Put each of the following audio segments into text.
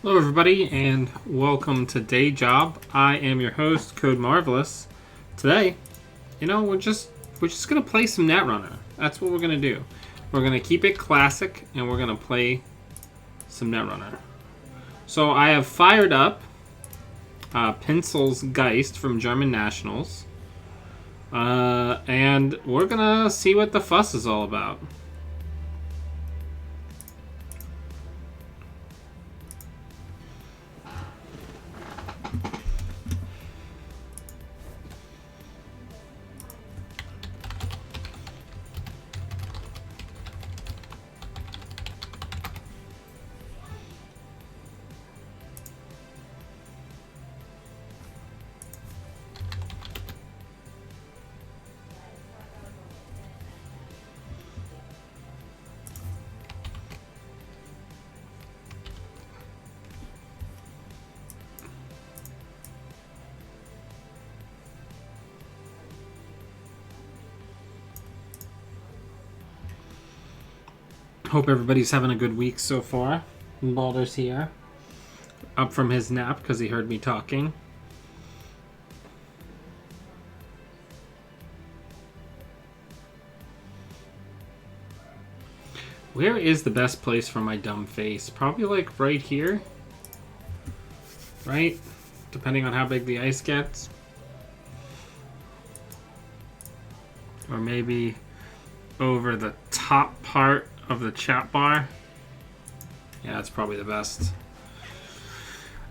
Hello everybody and welcome to Day Job. I am your host, Code Marvelous. Today, we're just gonna play some Netrunner. That's what we're gonna do. We're gonna keep it classic and we're gonna play some Netrunner. So I have fired up Pinsel's Geist from German Nationals. And we're gonna see what the fuss is all about. Hope everybody's having a good week so far. Balder's here. Up from his nap because he heard me talking. Where is the best place for my dumb face? Probably like right here. Right? Depending on how big the ice gets. Or maybe over the top part of the chat bar. Yeah, that's probably the best.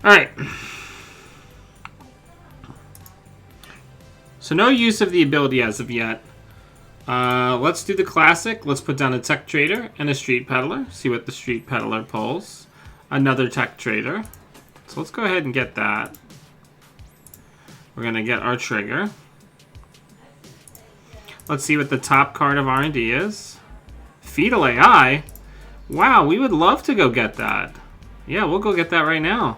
Alright. So no use of the ability as of yet. Let's do the classic. Let's put down a tech trader and a street peddler. See what the street peddler pulls. Another tech trader. So let's go ahead and get that. We're going to get our trigger. Let's see what the top card of R&D is. Fetal AI? Wow, we would love to go get that. Yeah, we'll go get that right now.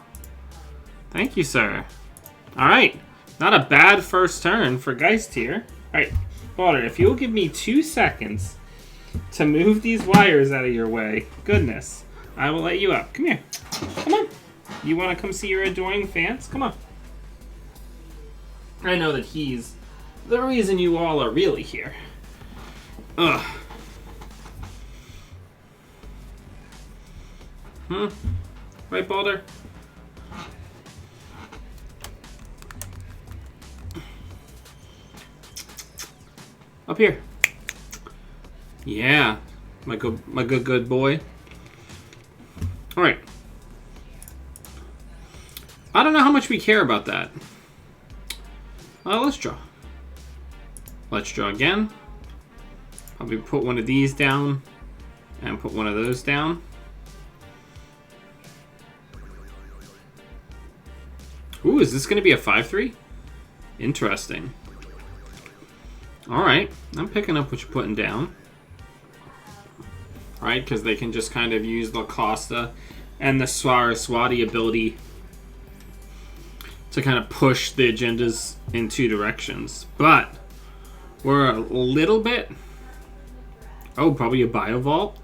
Thank you, sir. Alright. Not a bad first turn for Geist here. Alright, Balder, if you'll give me 2 seconds to move these wires out of your way, goodness, I will let you up. Come here. Come on. You want to come see your adoring fans? Come on. I know that he's the reason you all are really here. Ugh. Right, Balder? Up here. Yeah. My good boy. Alright. I don't know how much we care about that. Let's draw. Let's draw again. Probably put one of these down and put one of those down. Ooh, is this going to be a 5-3? Interesting. Alright, I'm picking up what you're putting down. Right, because they can just kind of use the Costa and the Saraswati ability to kind of push the agendas in 2 directions. But we're a little bit... Oh, probably a Biovault.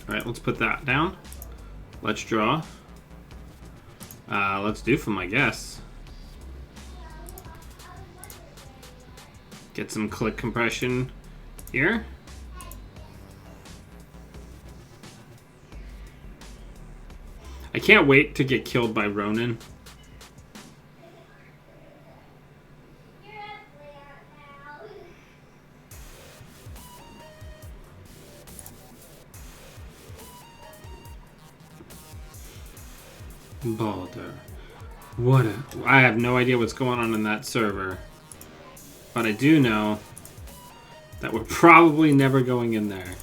Alright, let's put that down. Let's draw. Let's do from, I guess. Get some click compression here. I can't wait to get killed by Ronin. Balder. I have no idea what's going on in that server. But I do know that we're probably never going in there.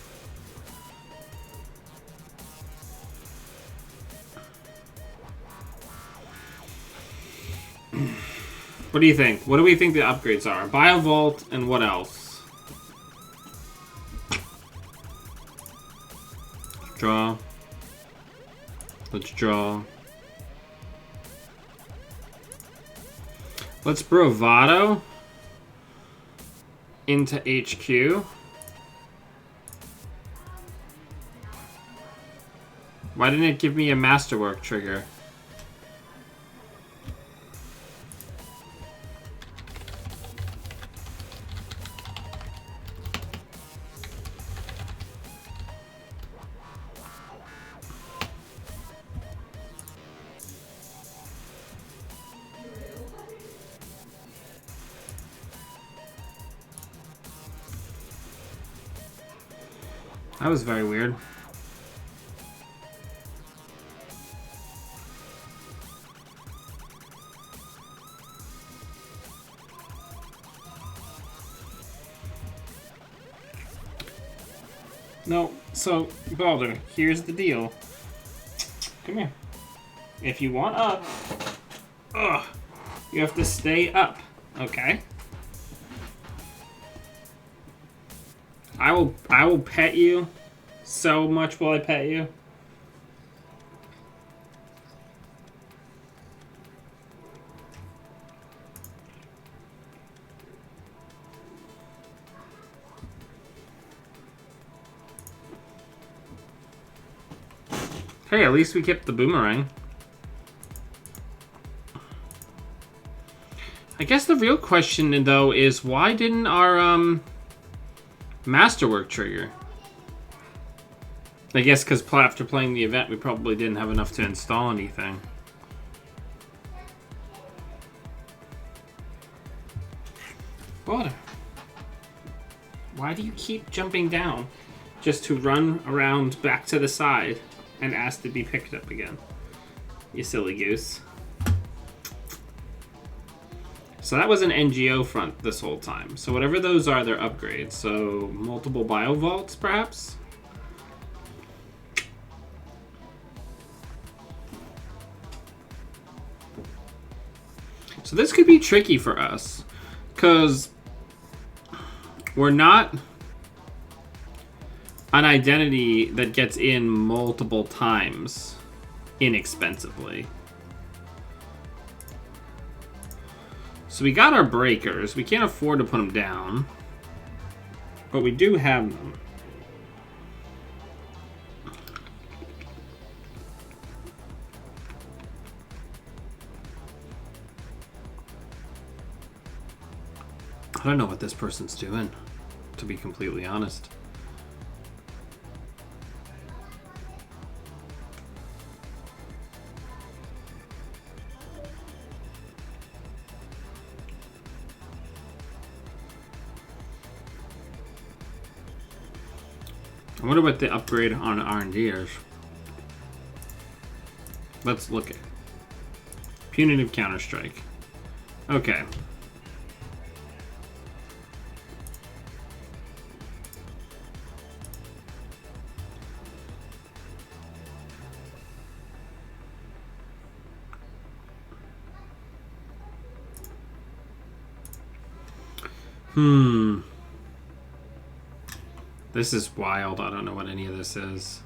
What do you think? What do we think the upgrades are? Biovault and what else? Draw. Let's draw. Let's Bravado into HQ. Why didn't it give me a Masterwork trigger? That was very weird. No, so, Balder, here's the deal. Come here. If you want up, you have to stay up, okay? I will pet you. So much will I pet you. Hey, at least we kept the Boomerang. I guess the real question, though, is why didn't our Masterwork trigger? I guess because after playing the event, we probably didn't have enough to install anything. Water. Why do you keep jumping down just to run around back to the side and ask to be picked up again? You silly goose. So that was an NGO front this whole time. So whatever those are, they're upgrades. So multiple bio vaults, perhaps? So this could be tricky for us, because we're not an identity that gets in multiple times inexpensively. So we got our breakers. We can't afford to put them down, but we do have them. I don't know what this person's doing, to be completely honest. I wonder what the upgrade on R&D is. Let's look at punitive counterstrike. Okay. This is wild. I don't know what any of this is.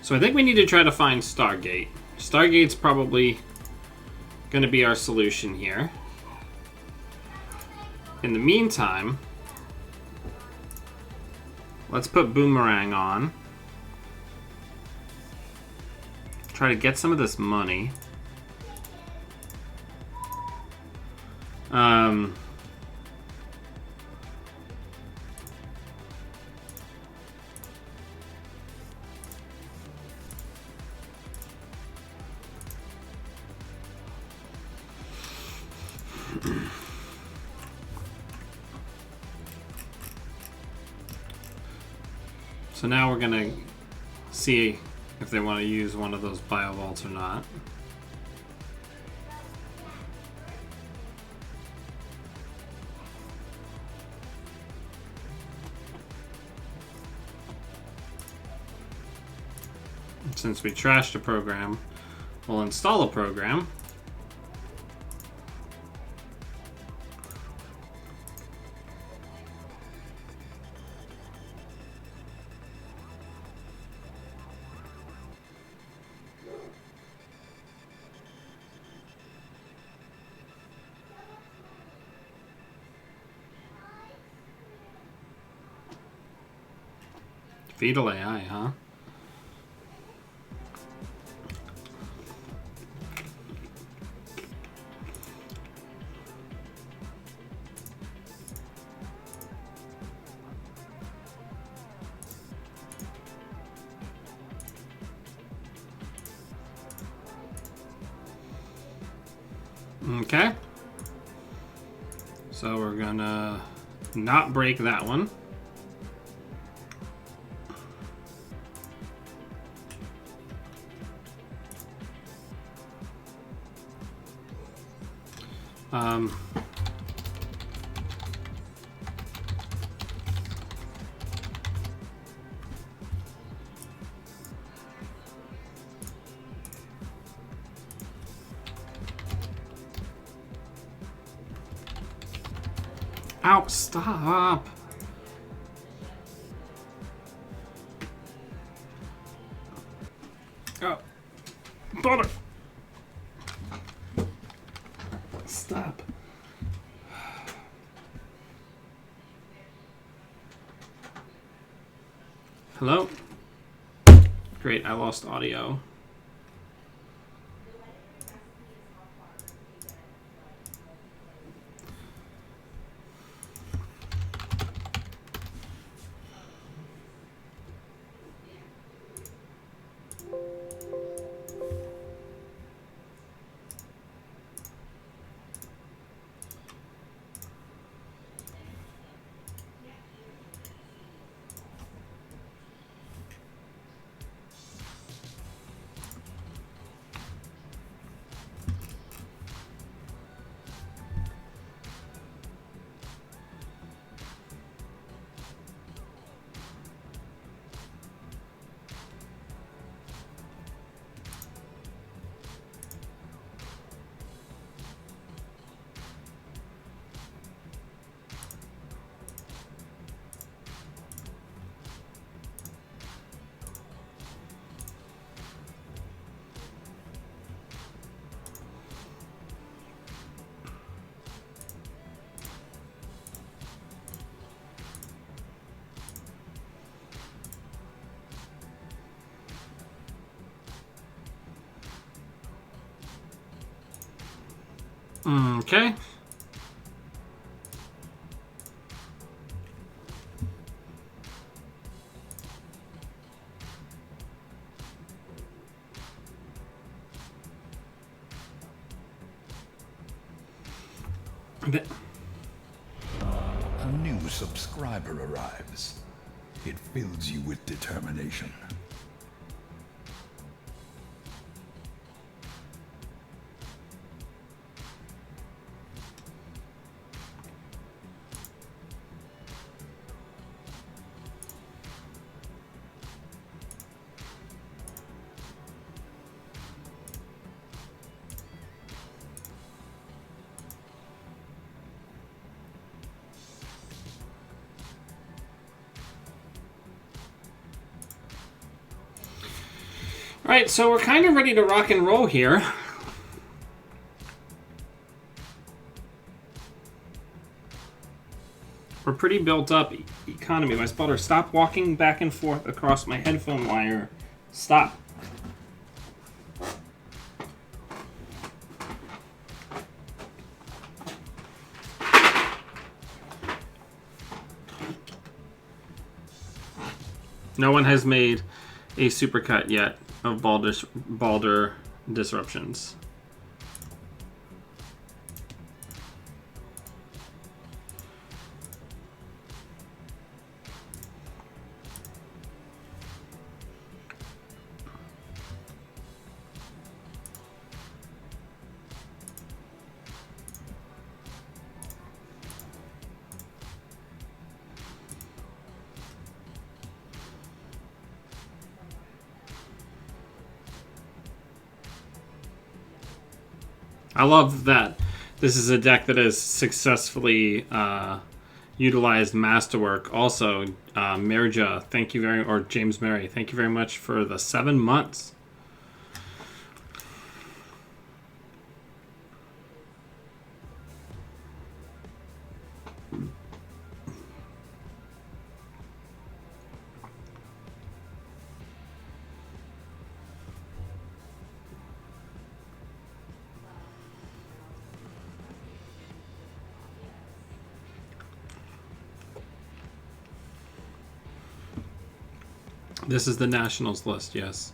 So I think we need to try to find Stargate. Stargate's probably going to be our solution here. In the meantime, let's put Boomerang on. Try to get some of this money. So now we're gonna see if they want to use one of those bio vaults or not. Since we trashed a program, we'll install a program. Fetal AI, huh? Okay. So we're gonna not break that one. Ow, stop. Oh. Bother. Stop. Hello? Great, I lost audio. Okay. A new subscriber arrives. It fills you with determination. Alright, so we're kind of ready to rock and roll here. We're pretty built up economy-wise. Butter, stop walking back and forth across my headphone wire. Stop. No one has made a supercut yet of Baldur Disruptions. I love that this is a deck that has successfully utilized Masterwork. Also, Merja, thank you or James Mary, thank you very much for the 7 months. This is the Nationals list, yes.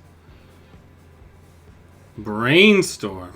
Brainstorm.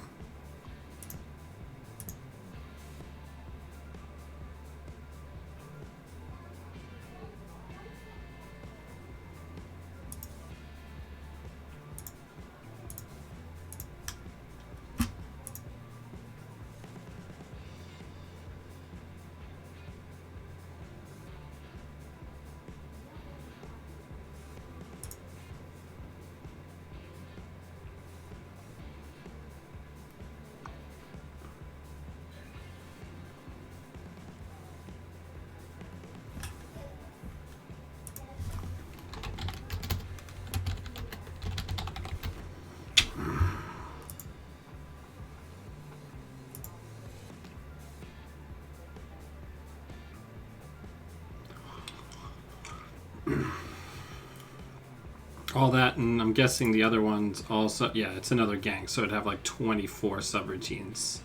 All that, and I'm guessing the other ones also. Yeah, it's another gang, so it'd have like 24 subroutines.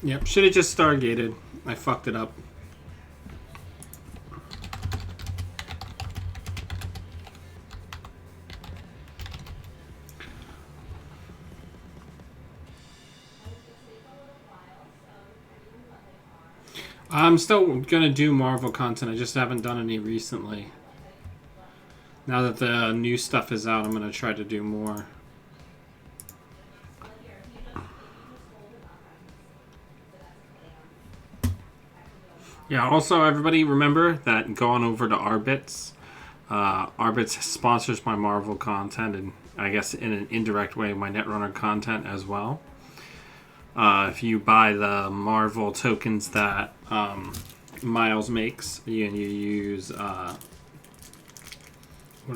Yep, should have just Stargated. I fucked it up. I'm still gonna do Marvel content. I just haven't done any recently. Now that the new stuff is out, I'm gonna try to do more. Yeah, also everybody remember that go on over to Aurbits. Aurbits sponsors my Marvel content and I guess in an indirect way my Netrunner content as well. If you buy the Marvel tokens that Miles makes, and you use what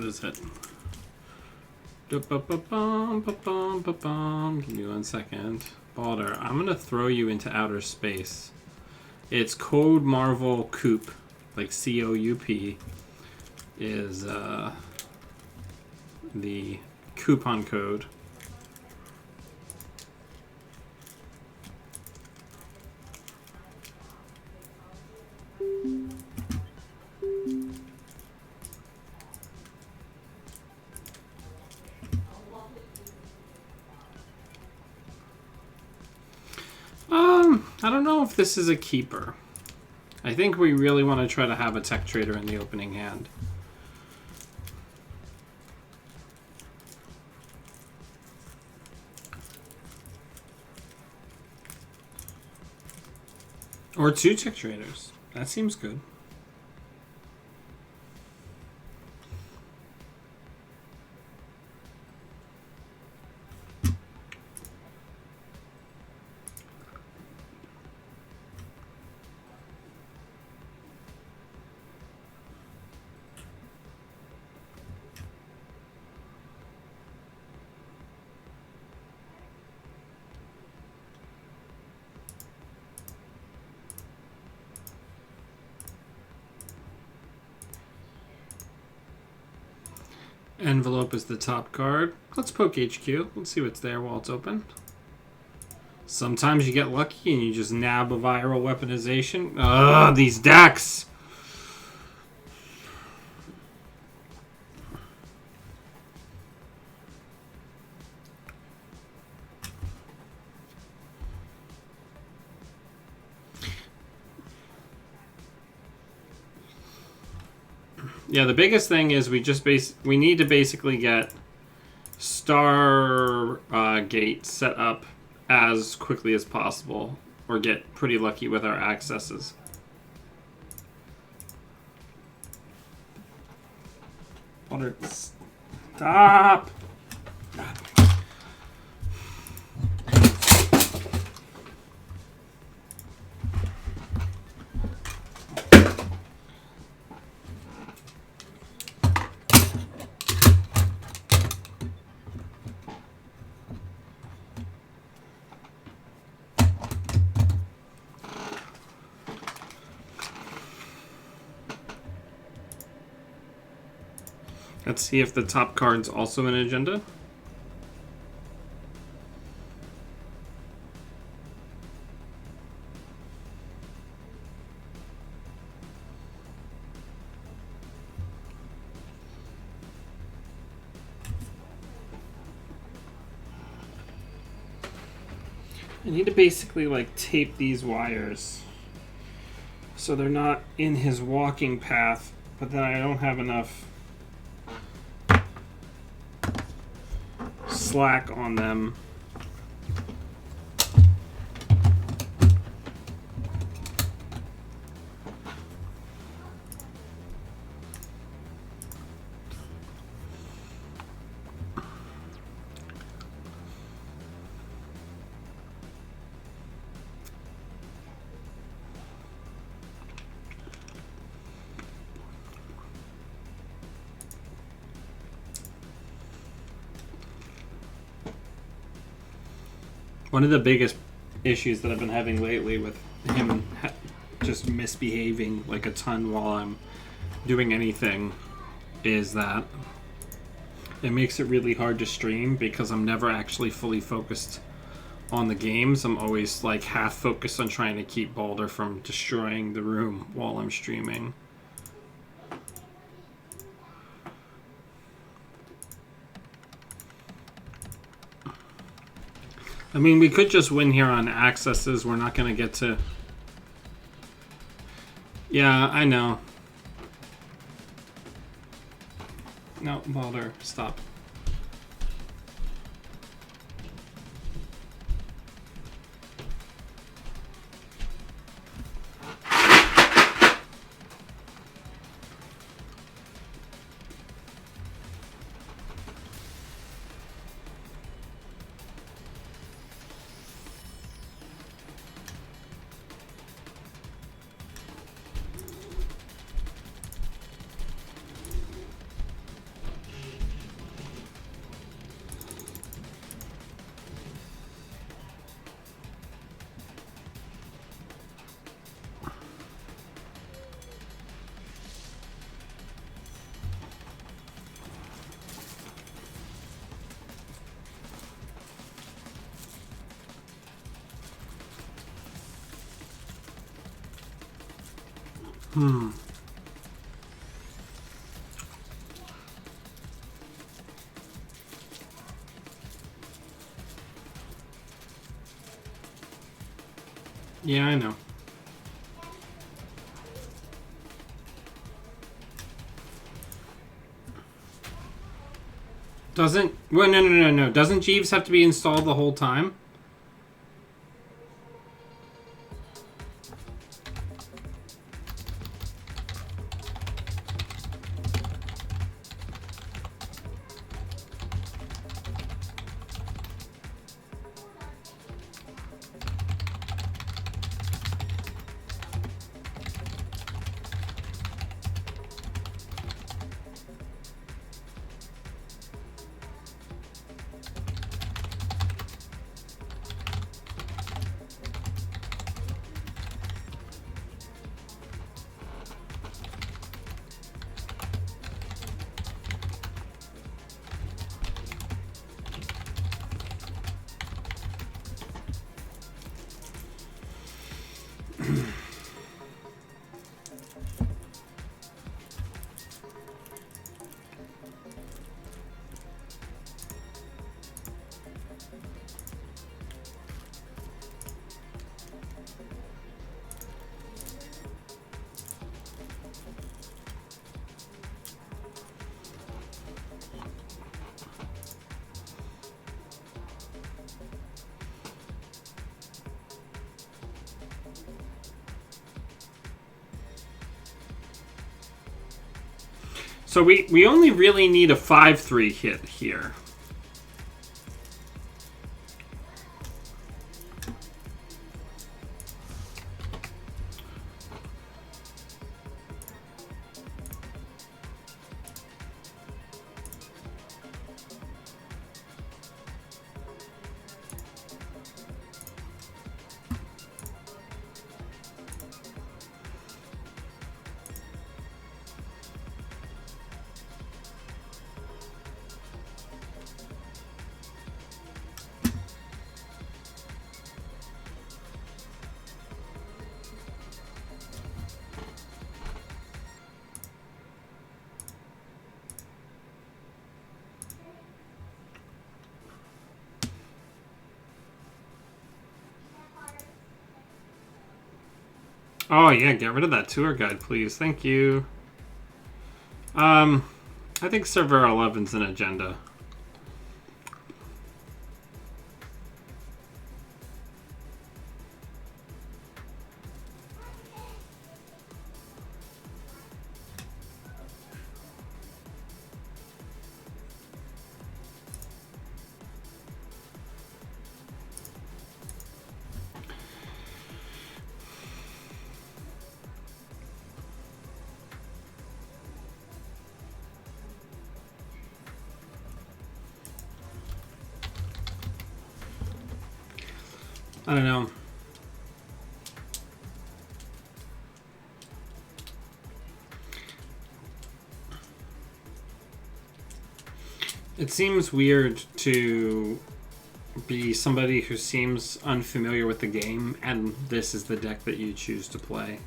is it? Give me 1 second. Balder, I'm gonna throw you into outer space. It's code Marvel Coop, like COUP, is the coupon code. I don't know if this is a keeper. I think we really want to try to have a tech trader in the opening hand. Or 2 tech traders. That seems good. Envelope is the top card. Let's poke HQ. Let's see what's there while it's open. Sometimes you get lucky and you just nab a viral weaponization. Ugh, these decks! Yeah, the biggest thing is we need to basically get Star Gate set up as quickly as possible, or get pretty lucky with our accesses. Water, stop! Let's see if the top card's also an agenda. I need to basically like tape these wires so they're not in his walking path, but then I don't have enough slack on them. One of the biggest issues that I've been having lately with him just misbehaving like a ton while I'm doing anything is that it makes it really hard to stream because I'm never actually fully focused on the games. I'm always like half focused on trying to keep Balder from destroying the room while I'm streaming. I mean, we could just win here on accesses. We're not going to get to... Yeah, I know. No, Balder, stop. Yeah, I know. Doesn't... Well, no. Doesn't Jeeves have to be installed the whole time? So we only really need a 5/3 hit here. Oh yeah, get rid of that tour guide, please. Thank you. I think server 11's an agenda. I don't know. It seems weird to be somebody who seems unfamiliar with the game, and this is the deck that you choose to play.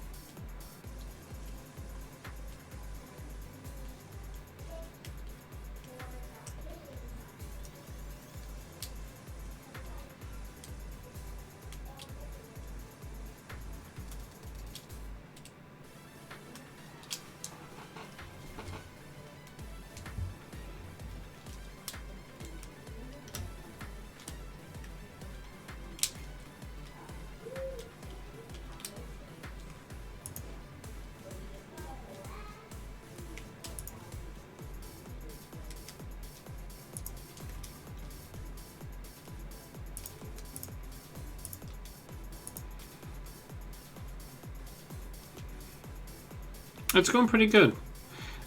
It's going pretty good.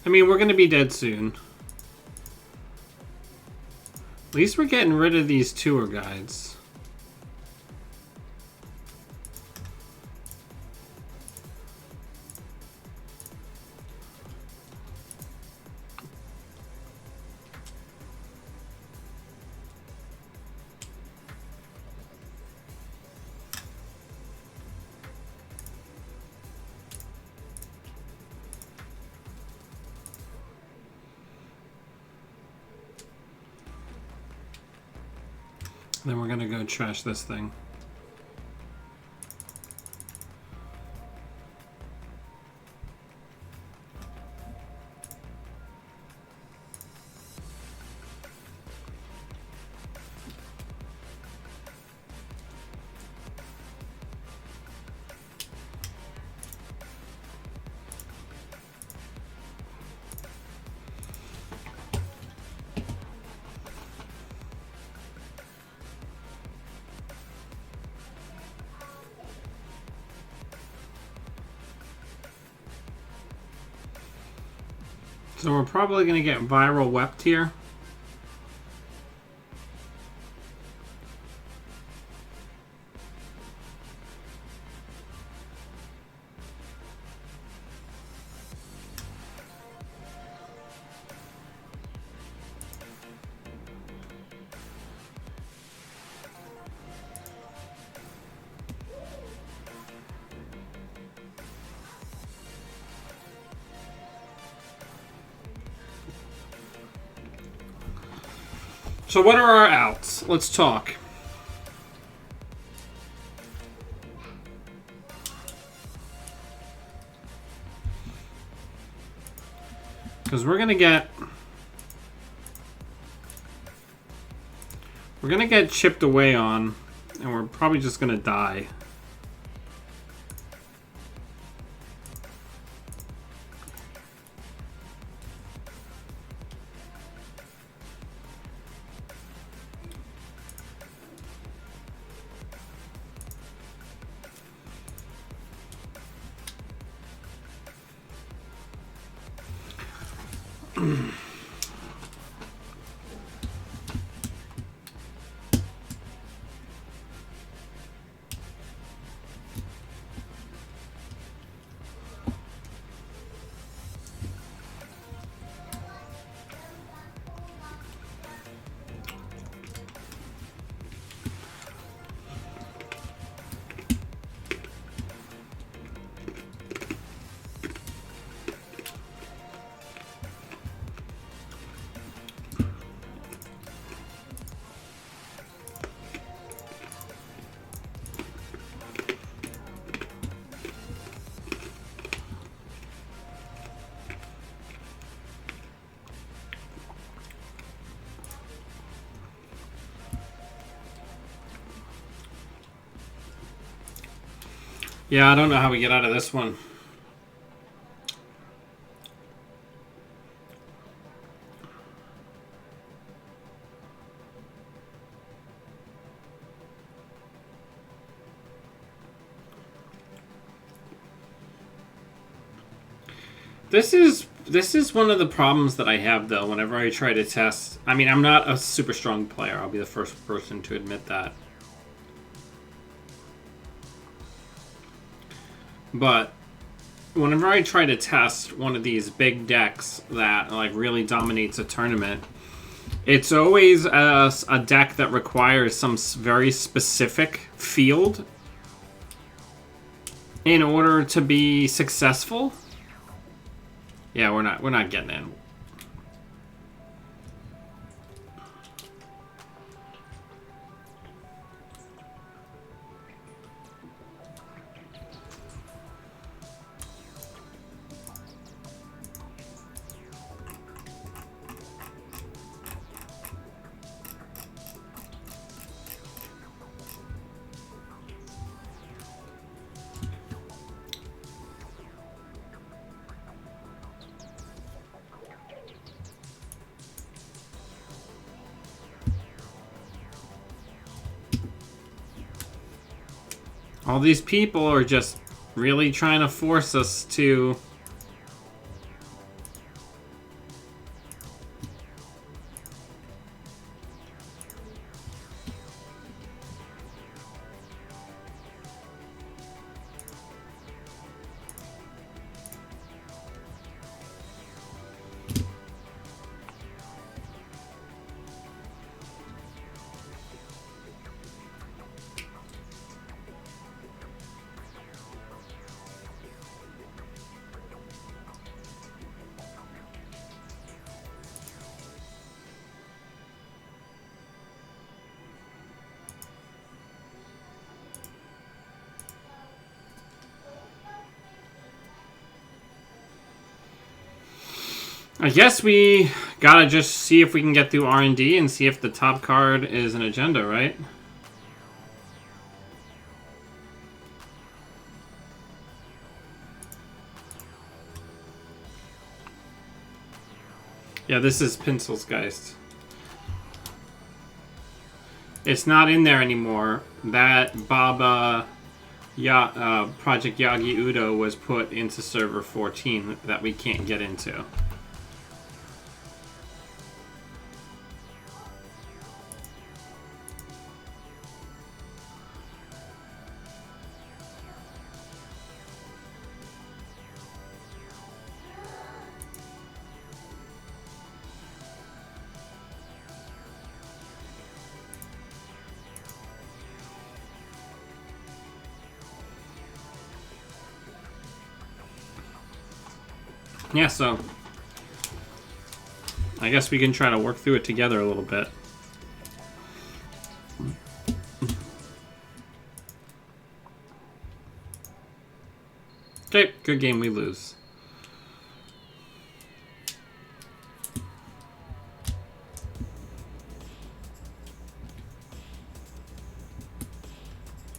I mean, we're going to be dead soon. At least we're getting rid of these tour guides. Then we're gonna go trash this thing. So we're probably going to get viral wept here. So what are our outs? Let's talk. Because we're gonna get chipped away on, and we're probably just gonna die. Yeah, I don't know how we get out of this one. This is one of the problems that I have, though, whenever I try to test. I mean, I'm not a super strong player. I'll be the first person to admit that. But whenever I try to test one of these big decks that like really dominates a tournament, it's always a deck that requires some very specific field in order to be successful. Yeah, we're not getting in. All these people are just really trying to force us to... I guess we gotta just see if we can get through R&D and see if the top card is an agenda, right? Yeah, this is Pinselgeist. It's not in there anymore. That Baba Project Yagi Udo was put into server 14 that we can't get into. Yeah, so I guess we can try to work through it together a little bit. Okay, good game, we lose.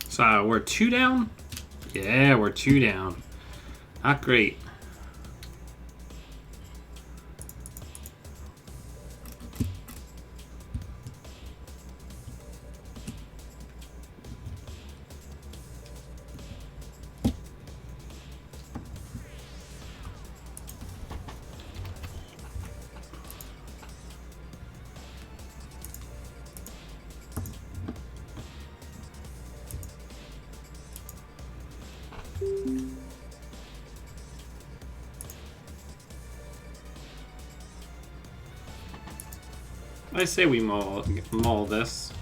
So we're 2 down? Yeah, we're 2 down. Not great. I say we mull this.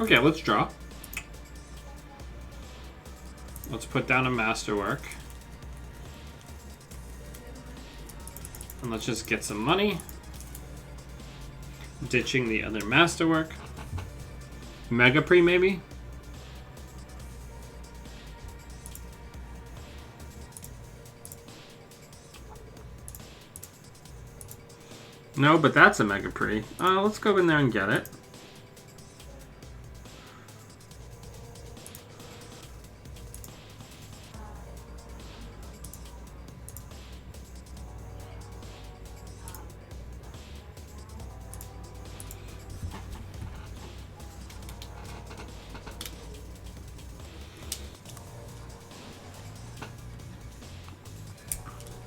Okay, let's draw. Let's put down a masterwork. And let's just get some money. Ditching the other masterwork. Mega Pre, maybe? No, but that's a Mega Pre. Let's go in there and get it.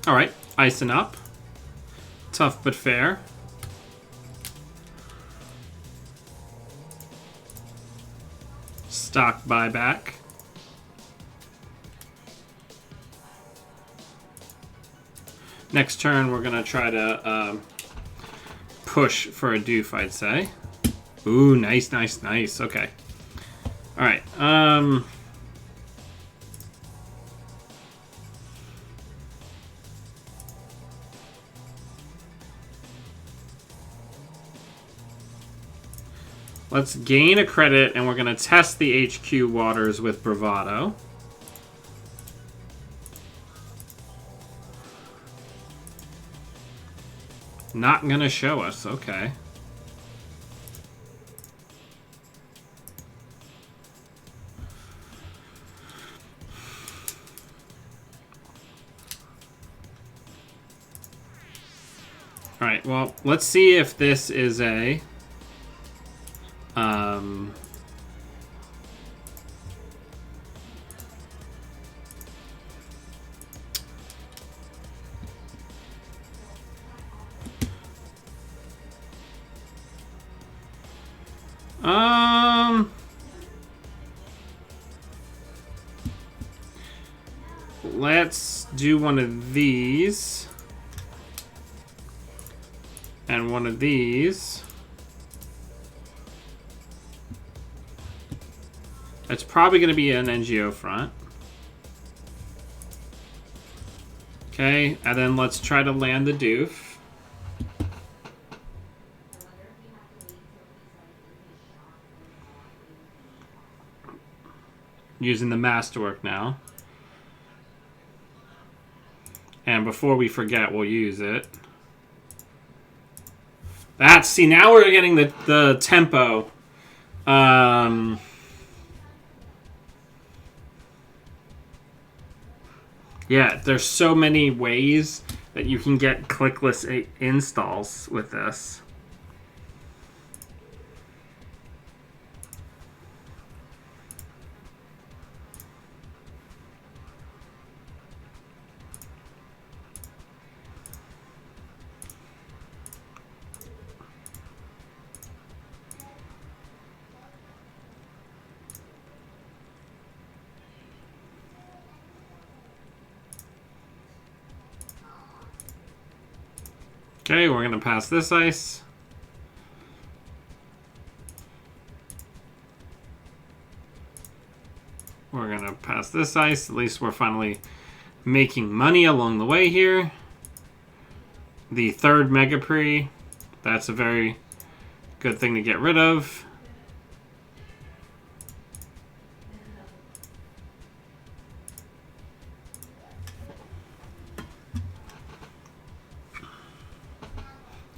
Alright, icing up. Tough but fair. Stock buyback. Next turn, we're going to try to push for a doof, I'd say. Ooh, nice, nice, nice. Okay. Alright, let's gain a credit, and we're going to test the HQ waters with Bravado. Not going to show us. Okay. All right, well, let's see if this is a... let's do one of these. And one of these. It's probably going to be an NGO front. Okay, and then let's try to land the doof. Using the masterwork now. And before we forget, we'll use it. See, now we're getting the tempo. Yeah, there's so many ways that you can get clickless installs with this. Okay, we're going to pass this ice. We're going to pass this ice. At least we're finally making money along the way here. The third Mega Pre. That's a very good thing to get rid of.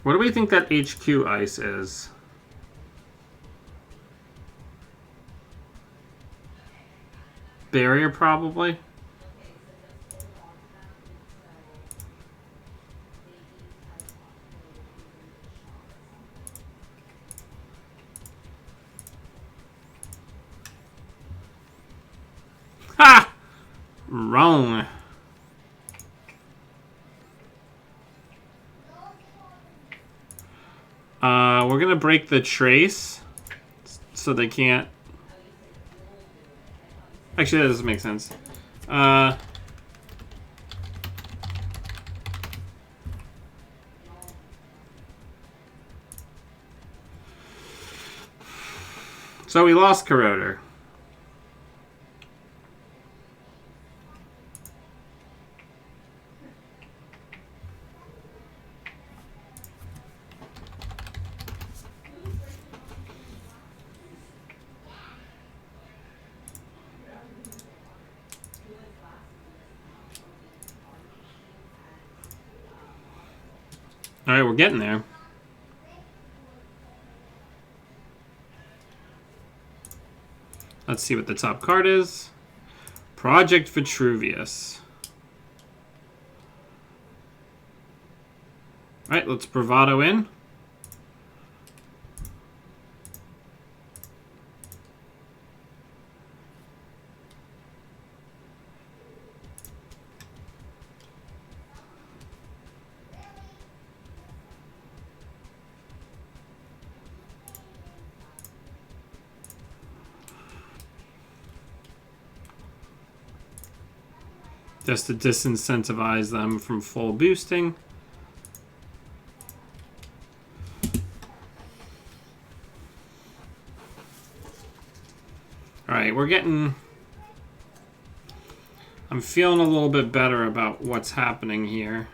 What do we think that HQ ice is? Barrier, probably. Ha! Wrong. We're gonna break the trace. so they can't. Actually, that doesn't make sense. So we lost Corroder. All right, we're getting there. Let's see what the top card is. Project Vitruvius. All right, let's Bravado in. Just to disincentivize them from full boosting. Alright, we're getting... I'm feeling a little bit better about what's happening here.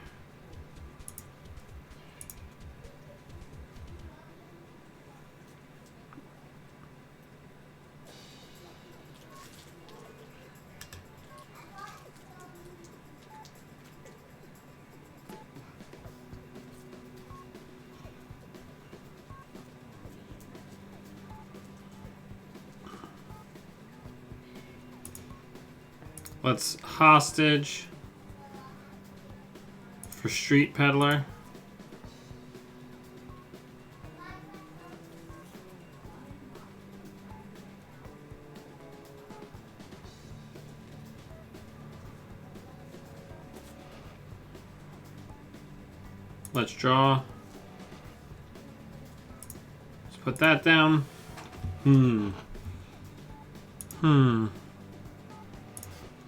Let's hostage for Street Peddler. Let's draw. Let's put that down.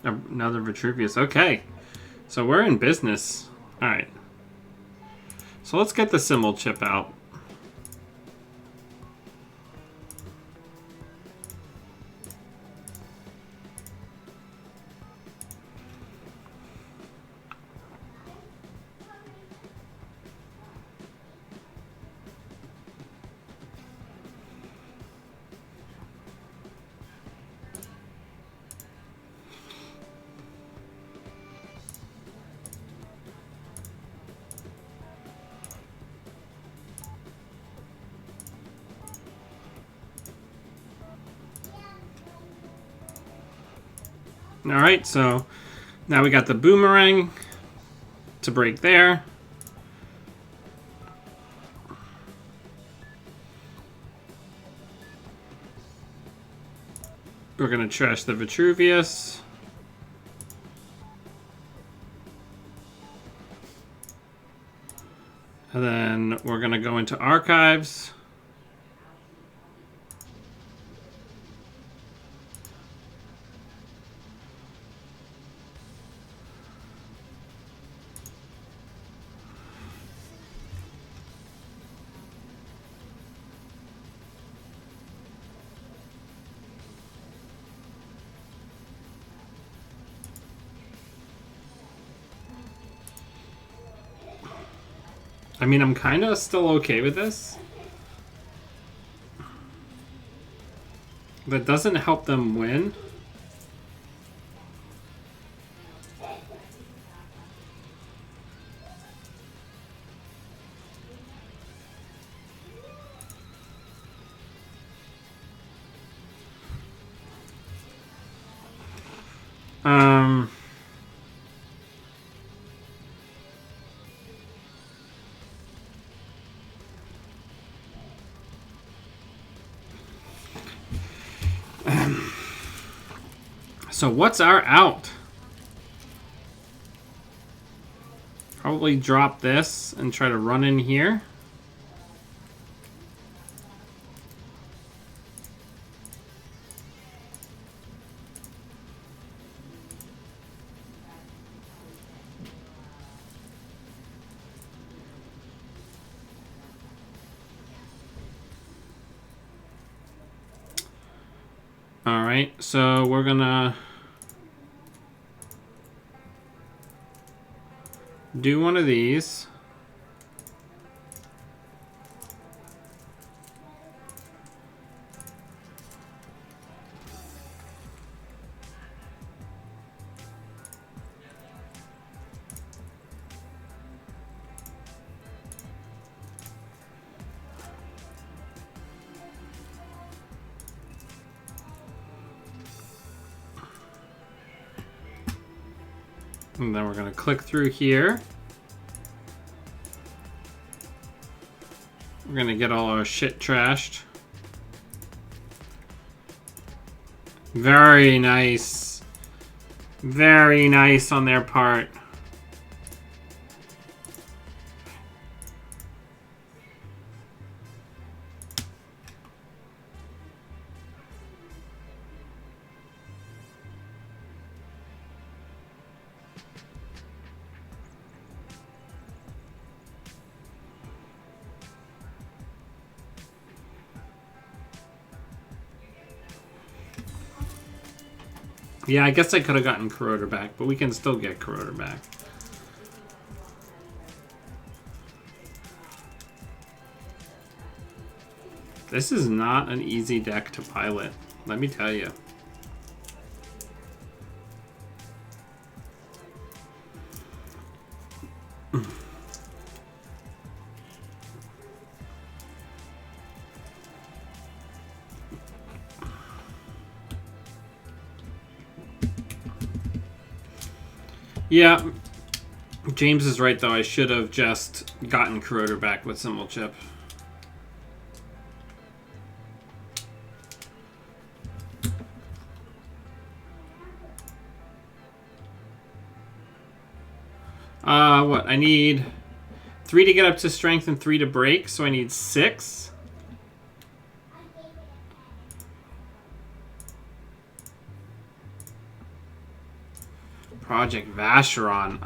Another Vitruvius. Okay. So we're in business. Alright. So let's get the symbol chip out. Alright, so now we got the Boomerang to break there. We're going to trash the Vitruvius. And then we're going to go into Archives. I mean, I'm kind of still okay with this. That doesn't help them win. So what's our out? Probably drop this and try to run in here. Alright, so we're gonna do one of these. And then we're going to click through here. We're going to get all our shit trashed. Very nice. Very nice on their part. Yeah, I guess I could have gotten Corroder back, but we can still get Corroder back. This is not an easy deck to pilot, let me tell you. Yeah, James is right though. I should have just gotten Corroder back with Symbol Chip. What? I need 3 to get up to strength and 3 to break, so I need 6. Project Vacheron.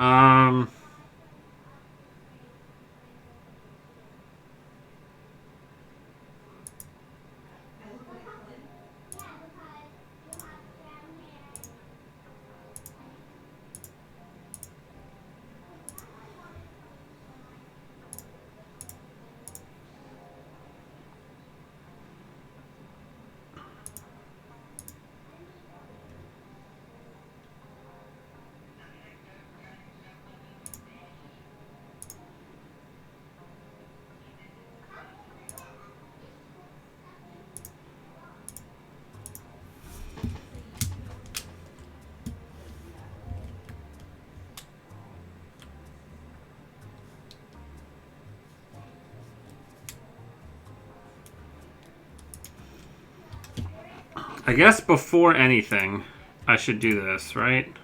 I guess before anything, I should do this, right?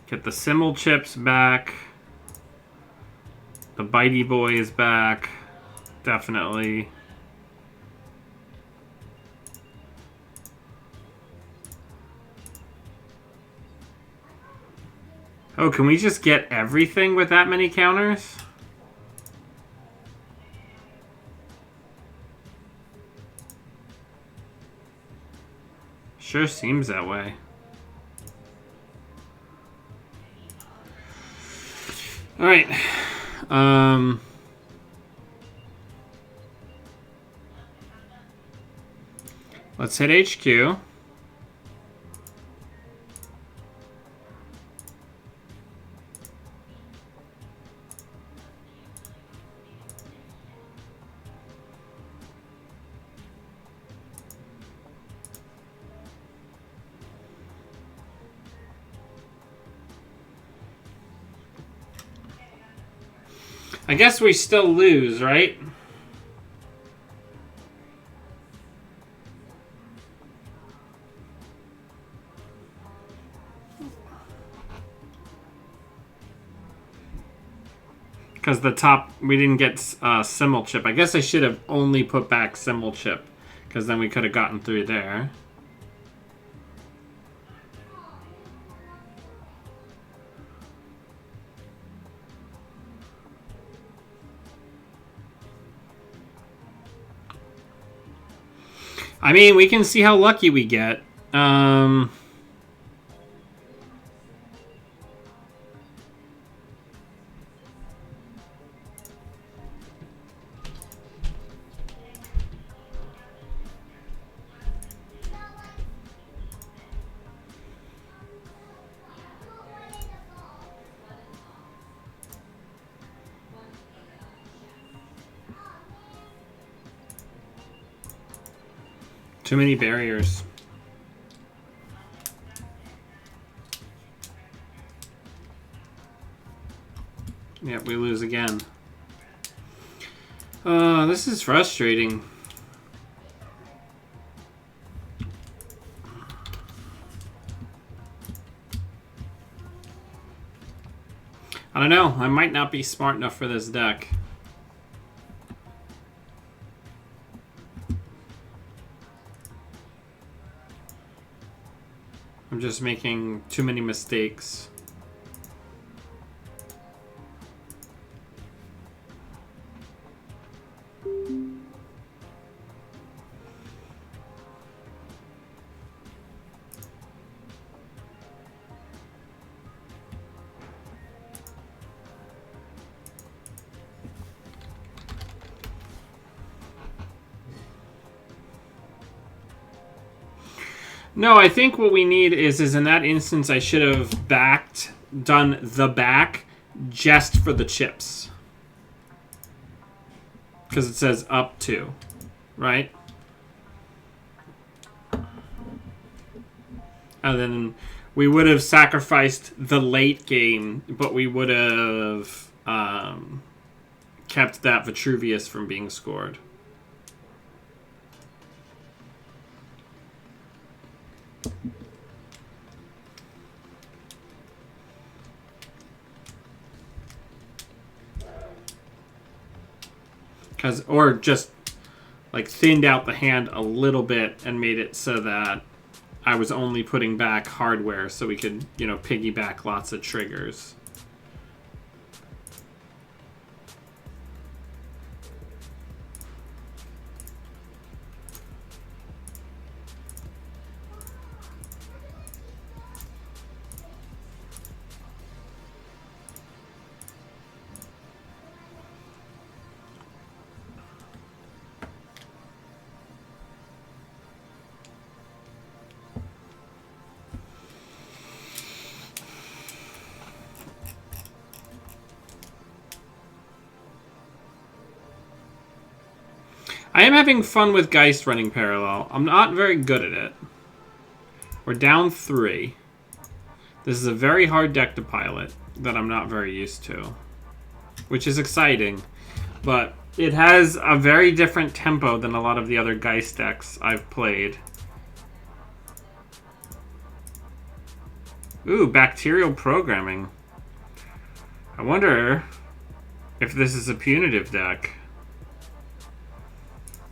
Get the Symbol Chips back. The Bitey Boys back. Definitely. Oh, can we just get everything with that many counters? Sure seems that way. All right. Let's hit HQ. I guess we still lose, right? Because the top, we didn't get Symbol Chip. I guess I should have only put back Symbol Chip, because then we could have gotten through there. I mean, we can see how lucky we get. Too many barriers. Yep, we lose again. This is frustrating. I don't know. I might not be smart enough for this deck. I'm just making too many mistakes. No, I think what we need is in that instance, I should have done the back just for the chips. Because it says up to, right? And then we would have sacrificed the late game, but we would have kept that Vitruvius from being scored. Or just like thinned out the hand a little bit and made it so that I was only putting back hardware so we could, you know, piggyback lots of triggers. I am having fun with Geist running parallel. I'm not very good at it. We're down 3. This is a very hard deck to pilot that I'm not very used to, which is exciting, but it has a very different tempo than a lot of the other Geist decks I've played. Ooh, bacterial programming. I wonder if this is a punitive deck.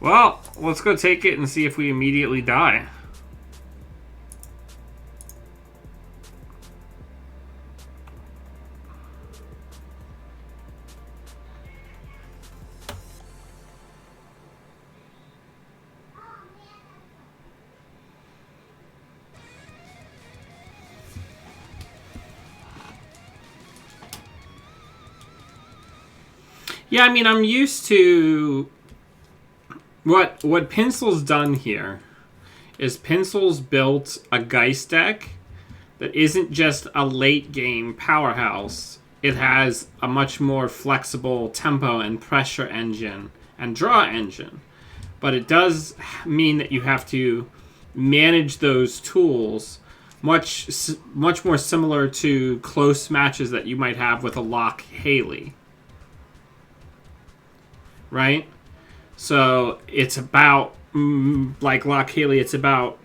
Well, let's go take it and see if we immediately die. Yeah, I mean, I'm used to... What Pencil's done here is Pencil's built a Geist deck that isn't just a late game powerhouse. It has a much more flexible tempo and pressure engine and draw engine. But it does mean that you have to manage those tools much more similar to close matches that you might have with a Lock Haley. Right? So it's about, like Lock Haley, it's about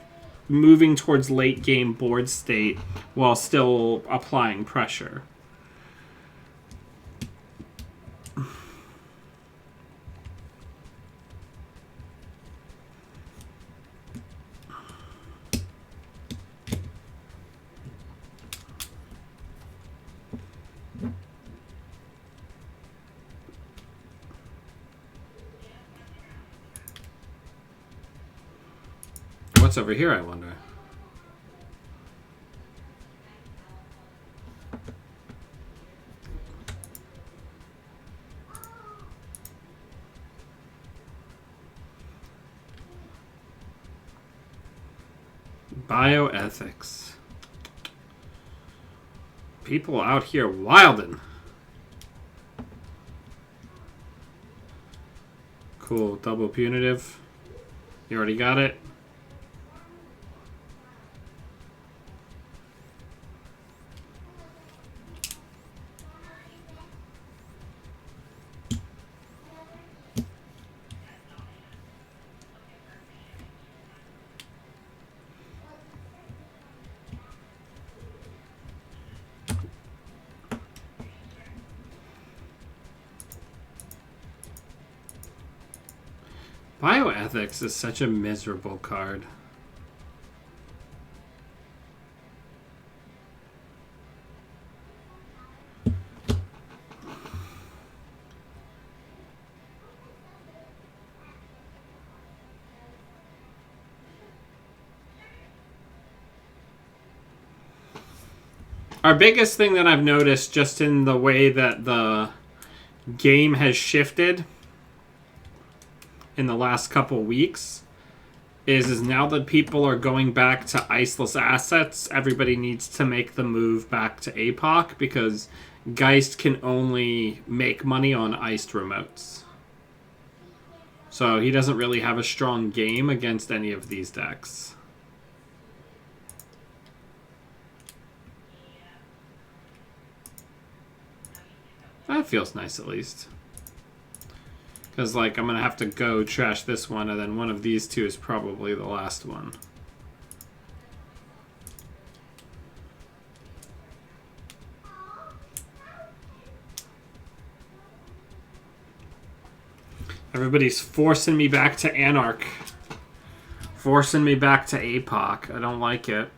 moving towards late game board state while still applying pressure. what's over here, I wonder? Bioethics. People out here wildin'. Cool. Double punitive. You already got it. Bioethics is such a miserable card. Our biggest thing that I've noticed just in the way that the game has shifted in the last couple weeks is now that people are going back to iceless assets, everybody needs to make the move back to APOC because Geist can only make money on iced remotes. So he doesn't really have a strong game against any of these decks. That feels nice at least. Because, like, I'm going to have to go trash this one, and then one of these two is probably the last one. Everybody's forcing me back to Anarch. Forcing me back to APOC. I don't like it.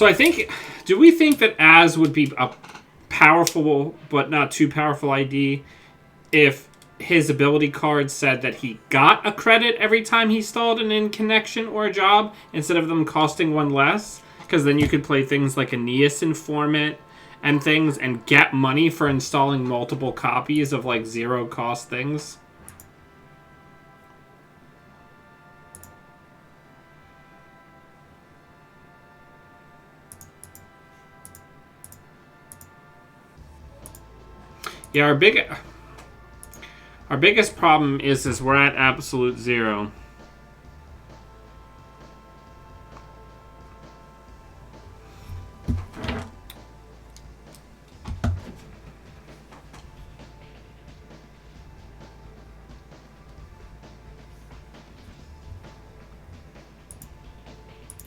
So I think, do we think that Az would be a powerful but not too powerful ID if his ability card said that he got a credit every time he stalled an in-connection or a job instead of them costing one less? Because then you could play things like Aeneas Informant and things and get money for installing multiple copies of like zero cost things. Yeah, our biggest problem is we're at absolute zero.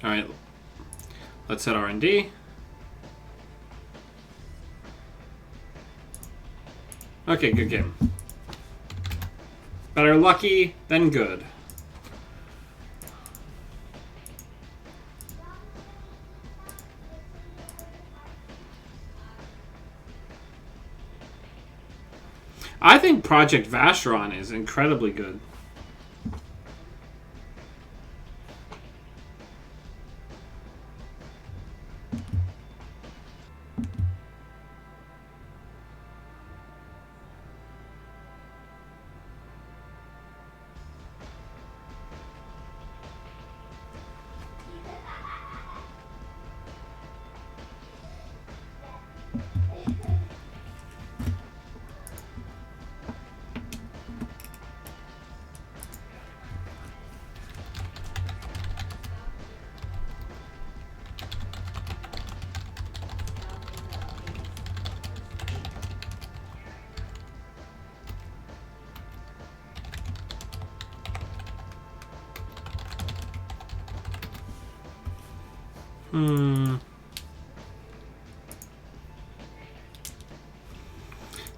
All right, let's hit R&D. Okay, good game. Better lucky than good. I think Project Vacheron is incredibly good.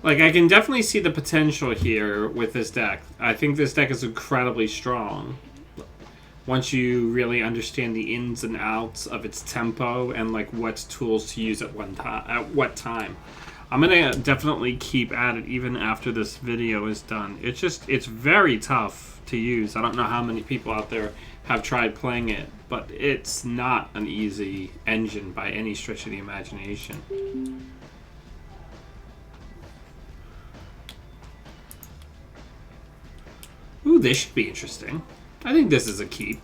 Like, I can definitely see the potential here with this deck. I think this deck is incredibly strong. once you really understand the ins and outs of its tempo and like what tools to use at what time. I'm gonna definitely keep at it even after this video is done. It's very tough to use. I don't know how many people out there have tried playing it, but it's not an easy engine by any stretch of the imagination. Ooh, this should be interesting. I think this is a keep.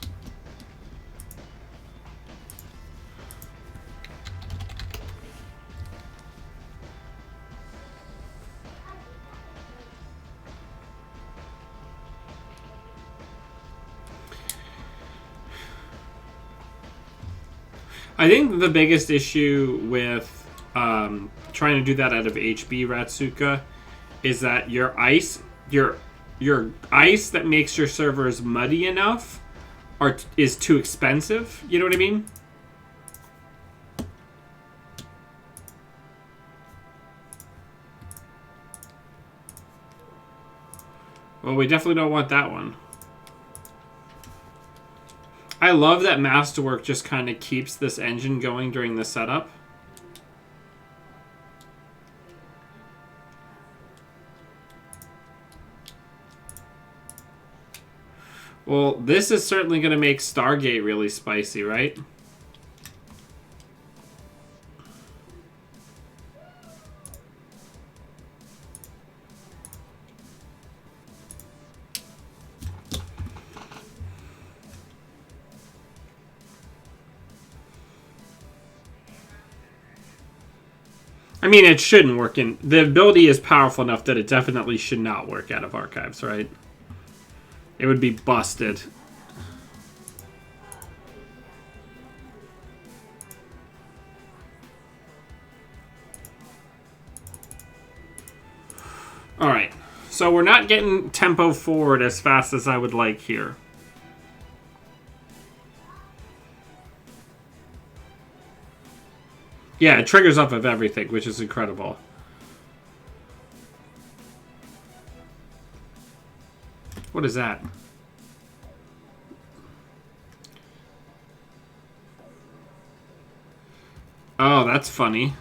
I think the biggest issue with trying to do that out of HB Ratsuka is that your ice that makes your servers muddy enough is too expensive. You know what I mean? Well, we definitely don't want that one. I love that Masterwork just kind of keeps this engine going during the setup. Well, this is certainly going to make Stargate really spicy, right? I mean, it shouldn't work in... The ability is powerful enough that it definitely should not work out of archives, right? It would be busted. Alright. So we're not getting tempo forward as fast as I would like here. Yeah, it triggers off of everything, which is incredible. What is that? Oh, that's funny.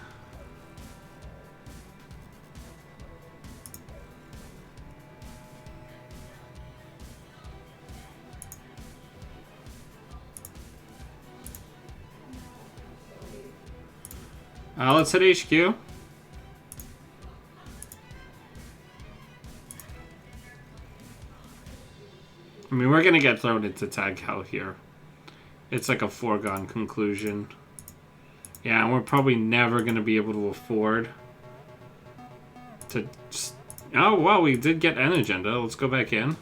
Let's hit HQ. I mean, we're going to get thrown into tag hell here. It's like a foregone conclusion. Yeah, and we're probably never going to be able to afford to... Oh, well, we did get an agenda. Let's go back in.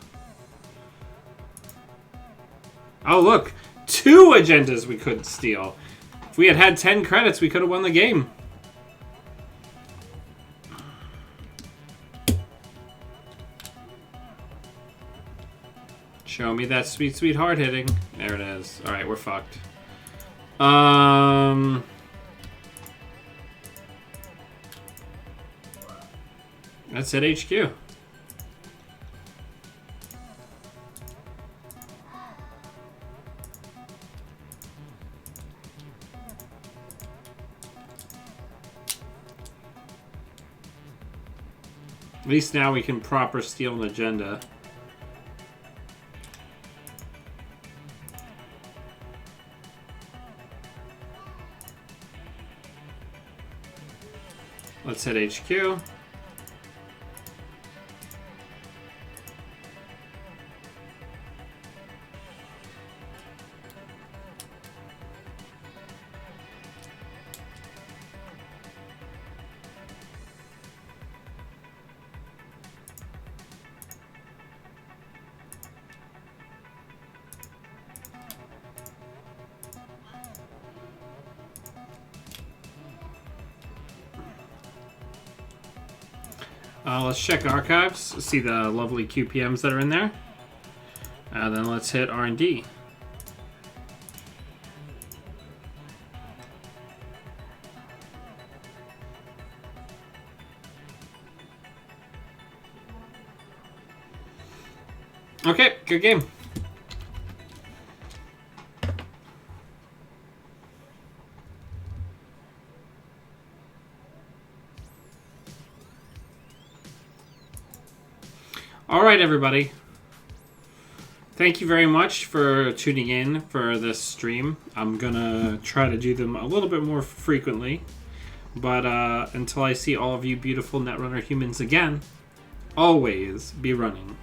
Oh, look. 2 agendas we couldn't steal. If we had had 10 credits, we could have won the game. Show me that sweet, sweet hard hitting. There it is. Alright, we're fucked. That's it, HQ. At least now we can proper steal an agenda. Let's hit HQ. Let's check archives, see the lovely QPMs that are in there. Then let's hit R&D. Okay, good game. All right, everybody. Thank you very much for tuning in for this stream. I'm going to try to do them a little bit more frequently. But until I see all of you beautiful Netrunner humans again, always be running.